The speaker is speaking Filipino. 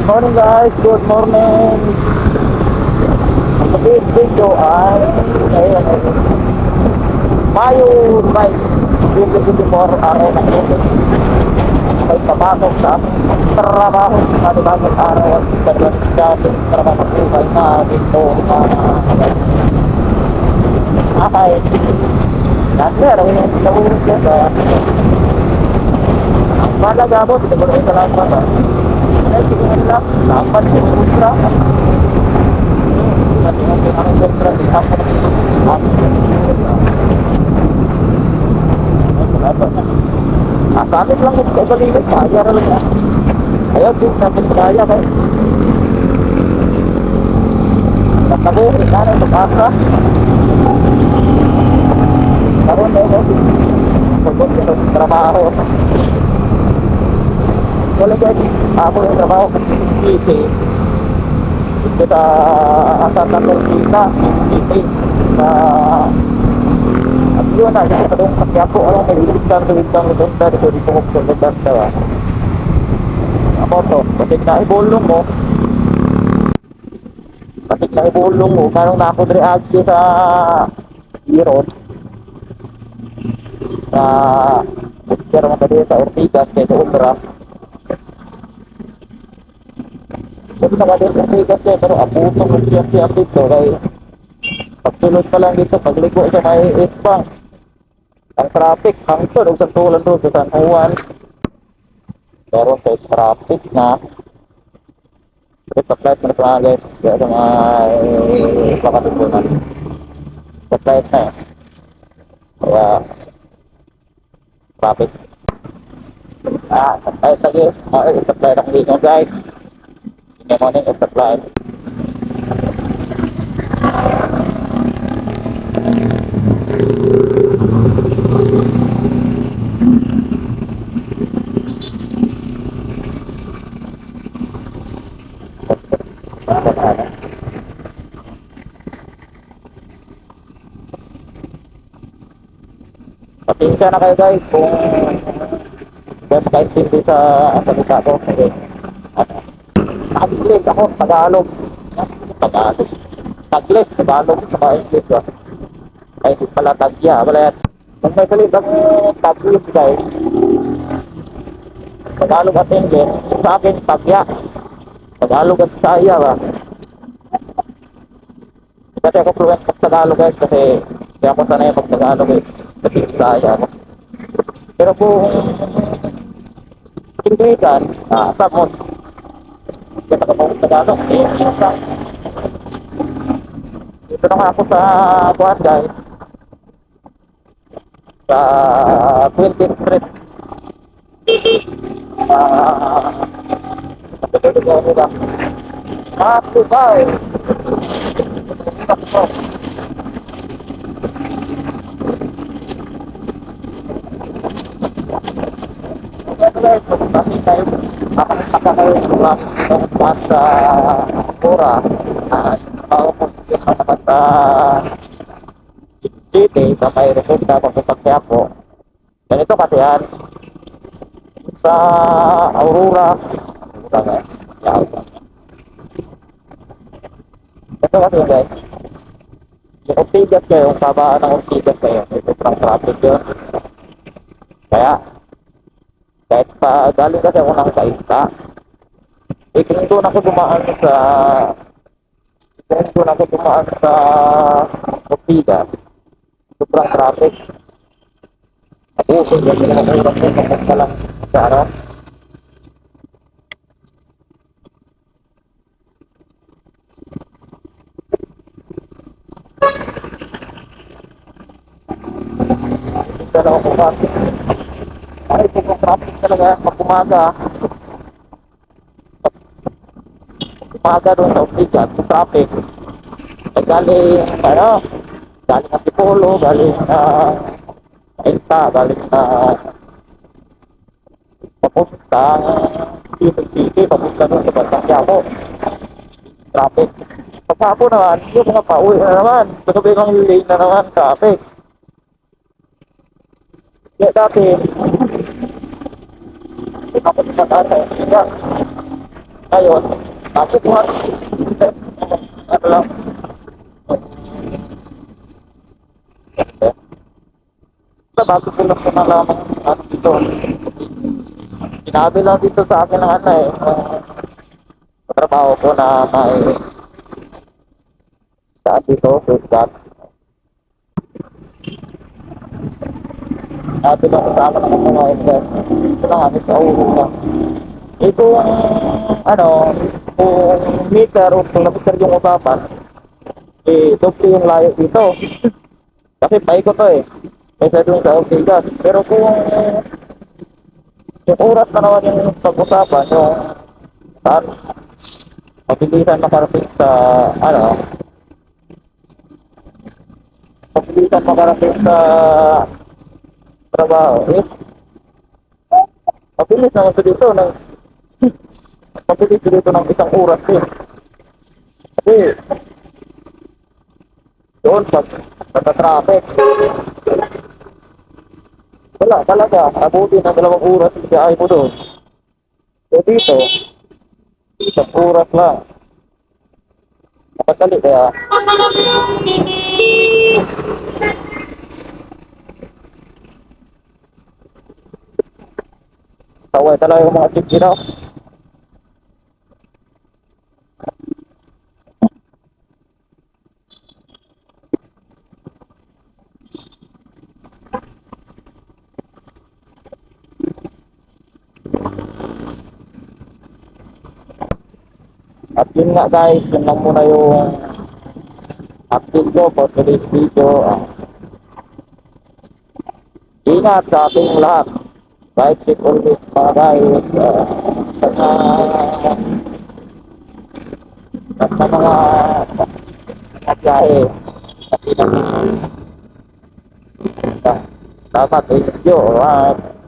Morning guys, good morning. Today's video ay Mayo 5, 2024, araw ng Lunes. May papasok sa aming trabaho sa bagong araw at sa dating trabaho buhay na dito na akay. Nagsero yung tawag siya sa ang palagabot, siguro ito lang ba? Ay, siguro lang, dapat siguro lang. Asamit lang ito sa balikat, kaya rin lang. Ayaw, di natin kaya kayo. Natago, inanay, mag-asa. Karoon na yun, pagod yun, trabaho. Wala dyan, ako yung trabaho kasi easy. Kita asakan ng kita easy. At yun na, kasi padong pakyako, alam, may iligtang ito dari ko dito ko sa lugar daw. Ako to, patik na ibulong mo. Patik na ibulong mo, karong na ako react sa Iron. Sa butcher mga dito sa Ortigas, kaya Umbra. Kasi nakadil sa Ortigas kaya, pero aputong mag-siyam-siyam dito. Kaya pagsulod pa lang dito, pagligo sa may Eastbank. Ang traffic, hangtod, o sa tulan doon sa San Juan. Pero sa traffic na, kasi pa-flight mo na sa mga guys, kaya sa mga pakatutunan. Pa-flight na eh. Kaya, traffic. Supply lagi. Supply ng dito guys. Hindi mo na yung supply. Pasensya na kayo guys kung kaya makaintindi sa salita ko. Okay. Taglis ako, Tagalog. Tagalog. Taglis, Tagalog sa English. Ay, hindi pala tagya. Wala yan. Pag may salita ko, taglis guys. Tagalog at English. Sa akin, tagya. Tagalog at saya ba. Kasi ako fluent sa Tagalog guys. Kasi kaya ako sanay pag Tagalog eh. Kasi saya ako. Pero kung Inglesan, samon. Kaya nakapagod Tagalog. Ito na nga ako sa buwan guys. Sa 20th Street. Napagod ko nila. Matubay. Takbo. Guys, kasi tayo makakita kayo sa Pura ako po sa city sa may resulta pagpapagkaya po ganito kasi yan sa Aurora ito kasi guys yung Ortigas kayo yung sabaan ng Ortigas kayo ito parang traffic yun kaya kahit pa galing kasi ako ng Kaista kung doon ako dumaan sa Ortigas sobrang traffic ako kasi nakukurang ko papunta lang sa ano hindi na ako pumasok ay sobrang traffic talaga pag umaga doon sa Ortigas sa traffic ay galing galing Antipolo galing Kainta galing papunta City papunta doon sa Bansang Quiapo traffic pagkapo naman yung mga pauwi na naman sabi kong lane na naman traffic kaya dati hindi pa ako sa kasa Ngayon, nakukuha. Ano lang, sa bago ko lang po nalaman ano dito. Sinabi lang dito sa akin ng ano trabaho ko na may saan dito, with that. Sabi lang sa akin ng mga invest. Ito lang ano sa ulo ko. Ito ang ano, kung meter o kung na-meter yung usapan, doble yung layo dito. Kasi paikot to kaysa dun sa Ortigas. Pero kung yung oras na naman yung pag-usapan, yung saan, mabilisan makarating sa, ano, mabilisan makarating sa trabaho, mabilis naman ito dito, mabilis dito ng isang oras Kasi, doon, pag nata-traffic, wala talaga, abuti ng 2 oras yung biyahe mo doon. So dito, 1 oras lang. Nakasali kaya, taway talaga yung mga chips nila. At yun nga guys, yun lang muna yung update ko for today's video. Ingat sa ating lahat. Right, safe always mga guys. Sa mga biyahe. Salamat, thank you. Alright.